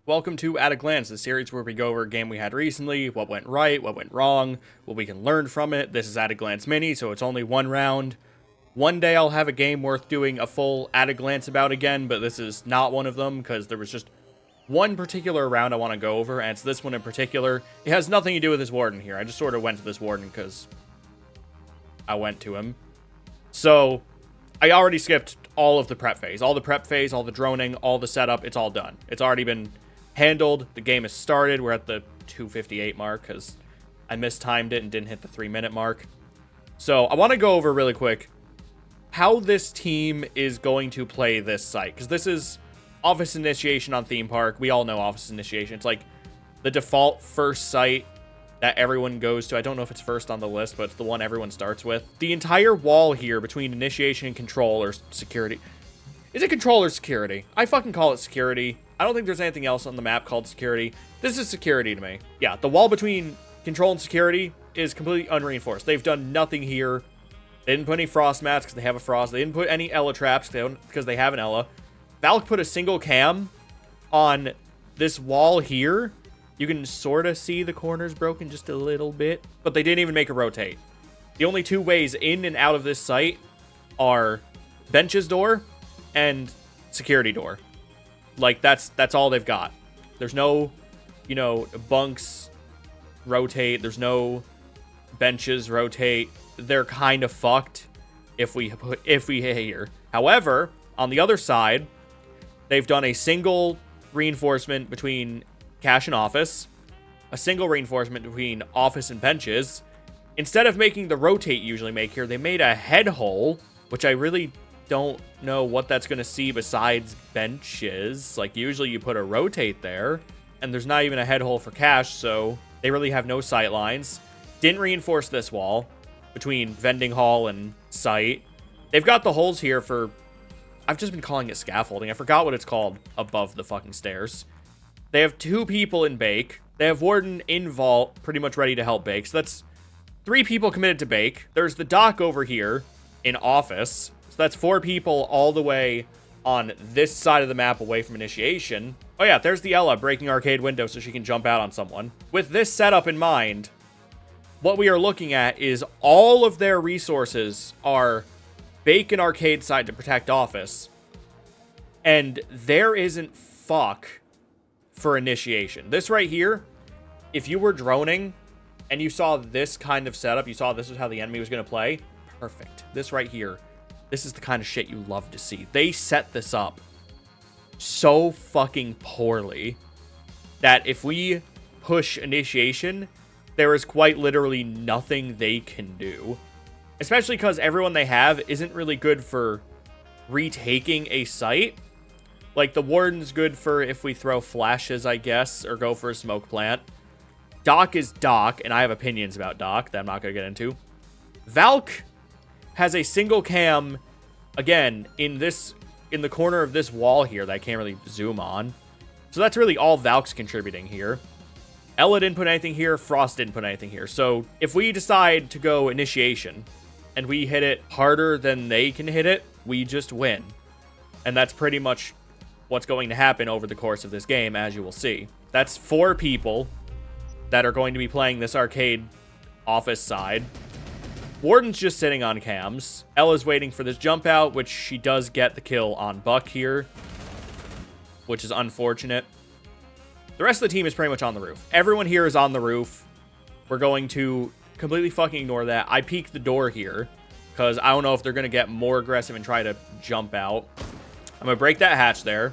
Welcome to At a Glance, the series where we go over a game we had recently, what went right, what went wrong, what we can learn from it. This is At a Glance Mini, so it's only one round. One day I'll have a game worth doing a full At a Glance about again, but this is not one of them, because there was just one particular round I want to go over, and it's this one in particular. It has nothing to do with this warden here. I just sort of went to this warden because I went to him. So, I already skipped all of the prep phase. All the prep phase, all the droning, all the setup, it's all done. It's already been handled. The game has started. We're at the 2:58 mark because I mistimed it and didn't hit the 3-minute mark. So I want to go over really quick how this team is going to play this site, because this is Office Initiation on Theme Park. We all know Office Initiation. It's like the default first site that everyone goes to. I don't know if it's first on the list, but it's the one everyone starts with. The entire wall here between Initiation and Control or Security. Is it Control or Security? I fucking call it Security. I don't think there's anything else on the map called Security. This is Security to me. Yeah, the wall between Control and Security is completely unreinforced. They've done nothing here. They didn't put any frost mats because they have a frost. They didn't put any Ella traps because they have an Ella. Valk put a single cam on this wall here. You can sort of see the corners broken just a little bit, but they didn't even make a rotate. The only two ways in and out of this site are benches door and security door. Like, that's all they've got. There's no, bunks rotate. There's no benches rotate. They're kind of fucked if we hit here. However, on the other side, they've done a single reinforcement between cash and office, a single reinforcement between office and benches. Instead of making the rotate you usually make here, they made a head hole, which I really don't know what that's going to see besides benches. Like, usually you put a rotate there, and there's not even a head hole for cash, so they really have no sight lines. Didn't reinforce this wall between vending hall and site. They've got the holes here for, I've just been calling it scaffolding. I forgot what it's called above the fucking stairs. They have 2 people in bake. They have warden in vault, pretty much ready to help bake. So that's 3 people committed to bake. There's the dock over here in office. So that's 4 people all the way on this side of the map away from initiation. Oh yeah, there's the Ella breaking arcade window so she can jump out on someone. With this setup in mind, what we are looking at is all of their resources are bake and arcade side to protect office. And there isn't fuck for initiation. This right here, if you were droning and you saw this kind of setup, you saw this is how the enemy was going to play, perfect. This right here, this is the kind of shit you love to see. They set this up so fucking poorly that if we push initiation, there is quite literally nothing they can do. Especially because everyone they have isn't really good for retaking a site. Like, the warden's good for if we throw flashes, I guess, or go for a smoke plant. Doc is Doc, and I have opinions about Doc that I'm not going to get into. Valk has a single cam, again, in the corner of this wall here that I can't really zoom on. So that's really all Valk's contributing here. Ella didn't put anything here. Frost didn't put anything here. So if we decide to go initiation and we hit it harder than they can hit it, we just win. And that's pretty much what's going to happen over the course of this game, as you will see. That's 4 people that are going to be playing this arcade office side. Warden's just sitting on cams. Ella's waiting for this jump out, which she does get the kill on Buck here, which is unfortunate. The rest of the team is pretty much on the roof. Everyone here is on the roof. We're going to completely fucking ignore that. I peeked the door here because I don't know if they're going to get more aggressive and try to jump out. I'm going to break that hatch there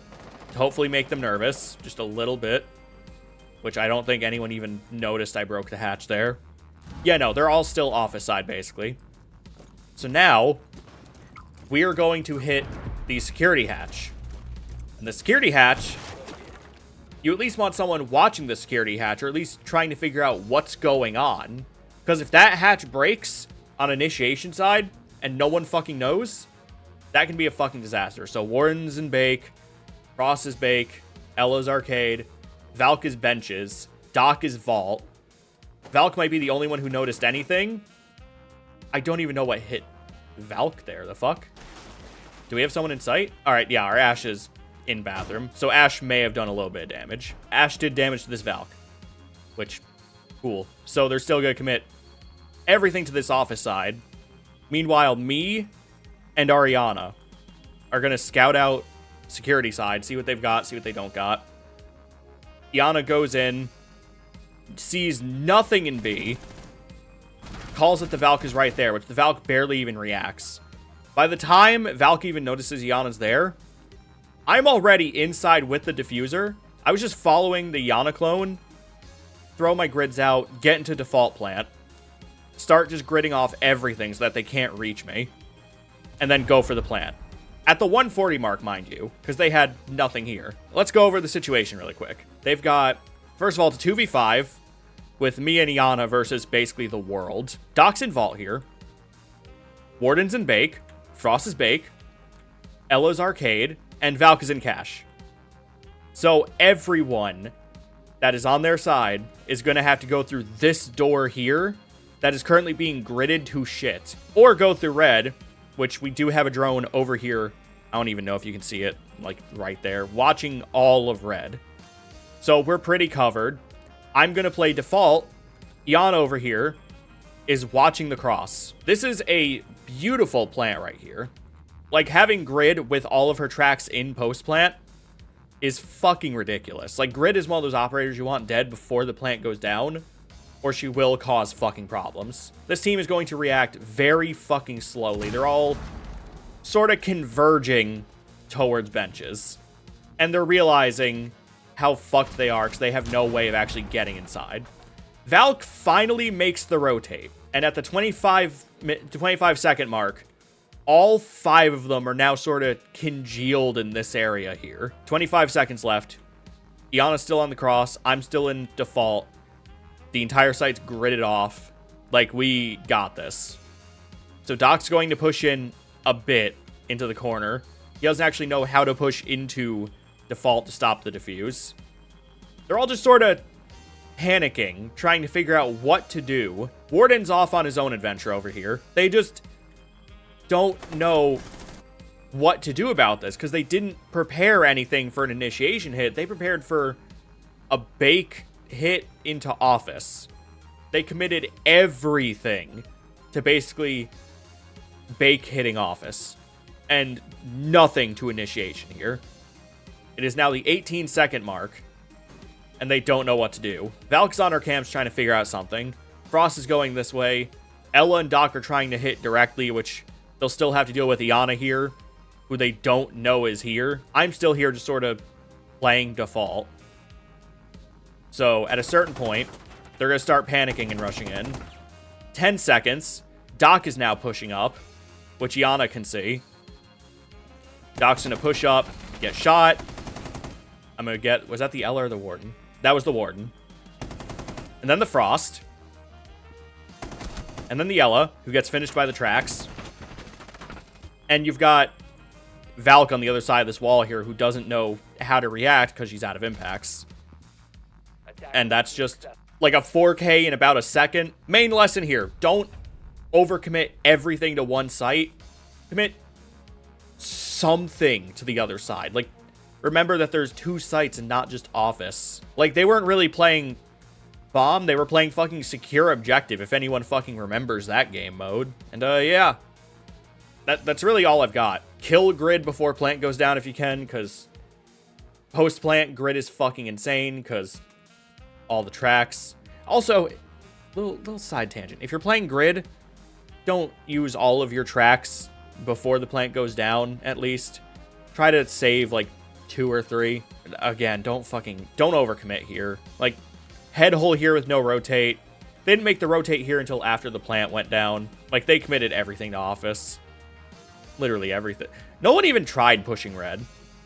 to hopefully make them nervous just a little bit, which I don't think anyone even noticed I broke the hatch there. Yeah, no, they're all still office side, basically. So now, we are going to hit the security hatch. And the security hatch, you at least want someone watching the security hatch, or at least trying to figure out what's going on. Because if that hatch breaks on initiation side, and no one fucking knows, that can be a fucking disaster. So Warden's in bake, Frost is bake, Ella's arcade, Valk is benches, Doc is vault. Valk might be the only one who noticed anything. I don't even know what hit Valk there. The fuck? Do we have someone in sight? All right, yeah, our Ashe is in bathroom. So Ashe may have done a little bit of damage. Ashe did damage to this Valk, which, cool. So they're still going to commit everything to this office side. Meanwhile, me and Ariana are going to scout out security side, see what they've got, see what they don't got. Iana goes in, sees nothing in B, calls that the Valk is right there, which the Valk barely even reacts. By the time Valk even notices Iana's there, I'm already inside with the diffuser. I was just following the Iana clone, throw my grids out, get into default plant, start just gridding off everything so that they can't reach me, and then go for the plant. At the 140 mark, mind you, because they had nothing here. Let's go over the situation really quick. They've got, first of all, it's a 2v5 with me and Iana versus basically the world. Doc's in Vault here. Warden's in Bake. Frost is Bake. Ella's Arcade. And Valk is in Cache. So everyone that is on their side is going to have to go through this door here that is currently being gridded to shit. Or go through red, which we do have a drone over here. I don't even know if you can see it, like right there, watching all of red. So we're pretty covered. I'm going to play default. Iana over here is watching the cross. This is a beautiful plant right here. Like, having Grid with all of her tracks in post-plant is fucking ridiculous. Like, Grid is one of those operators you want dead before the plant goes down, or she will cause fucking problems. This team is going to react very fucking slowly. They're all sort of converging towards benches. And they're realizing how fucked they are because they have no way of actually getting inside. Valk finally makes the rotate. And at the 25 second mark, all 5 of them are now sort of congealed in this area here. 25 seconds left. Iana's still on the cross. I'm still in default. The entire site's gridded off. Like, we got this. So Doc's going to push in a bit into the corner. He doesn't actually know how to push into default to stop the defuse. They're all just sort of panicking, trying to figure out what to do. Warden's off on his own adventure over here. They just don't know what to do about this because they didn't prepare anything for an initiation hit. They prepared for a Bake hit into office. They committed everything to basically Bake hitting office and nothing to initiation here. It is now the 18-second mark, and they don't know what to do. Valk's on her camps trying to figure out something. Frost is going this way. Ella and Doc are trying to hit directly, which they'll still have to deal with Iana here, who they don't know is here. I'm still here just sort of playing default. So at a certain point, they're going to start panicking and rushing in. 10 seconds. Doc is now pushing up, which Iana can see. Doc's going to push up, get shot. I'm going to get... Was that the Ella or the Warden? That was the Warden. And then the Frost. And then the Ella, who gets finished by the tracks. And you've got Valk on the other side of this wall here who doesn't know how to react because she's out of impacts. And that's just like a 4K in about a second. Main lesson here. Don't overcommit everything to one site. Commit something to the other side. Like, remember that there's 2 sites and not just office. Like, they weren't really playing bomb. They were playing fucking secure objective, if anyone fucking remembers that game mode. And, yeah. That's really all I've got. Kill Grid before plant goes down if you can, because post-plant Grid is fucking insane, because all the tracks. Also, little side tangent. If you're playing Grid, don't use all of your tracks before the plant goes down, at least. Try to save, like, 2 or 3. Again, don't overcommit here. Like, head hole here with no rotate. They didn't make the rotate here until after the plant went down. Like, they committed everything to office. Literally everything. No one even tried pushing red.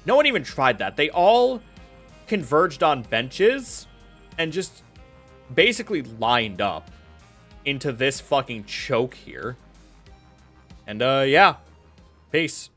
No one even tried that. They all converged on benches and just basically lined up into this fucking choke here. And, yeah. Peace.